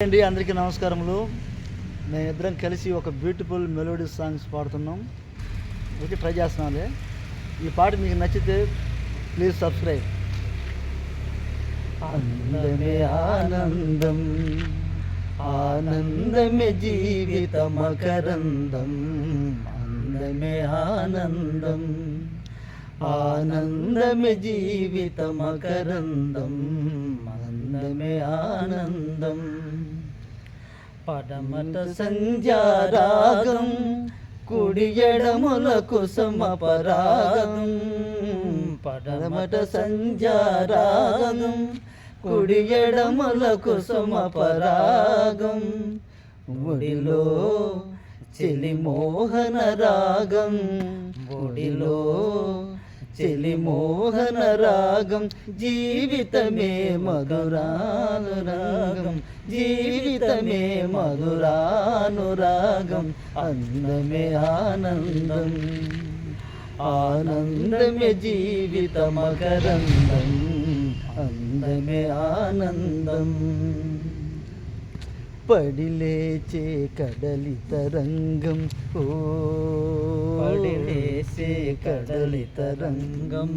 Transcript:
అండి, అందరికీ నమస్కారములు. మేమిద్దరం కలిసి ఒక బ్యూటిఫుల్ మెలోడీ సాంగ్స్ పాడుతున్నాం. ఓకే, ట్రై చేస్తున్నాంలే. ఈ పాట మీకు నచ్చితే ప్లీజ్ సబ్స్క్రైబ్. అందమే ఆనందం, ఆనందమే జీవిత మకరందం. అందమే ఆనందం, ఆనందమే జీవిత మకరందం. అందమే ఆనందం. పడమట సంధ్యారాగం, కుడి ఎడముల కుసుమపరాగం. పడమట సంధ్యారాగం, కుడి ఎడముల కుసుమపరాగం. ఒడిలో చెలి మోహన రాగం, ఒడిలో చెలి మోహన రాగం. జీవితమే మధురానురాగం, జీవితమే మధురానురాగం. అందమే ఆనందం, ఆనందమే జీవిత మకరందం. అందమే ఆనందం. పడిలేచే కడలి తరంగం, ఓ పడిలేచే కడలి తరంగం.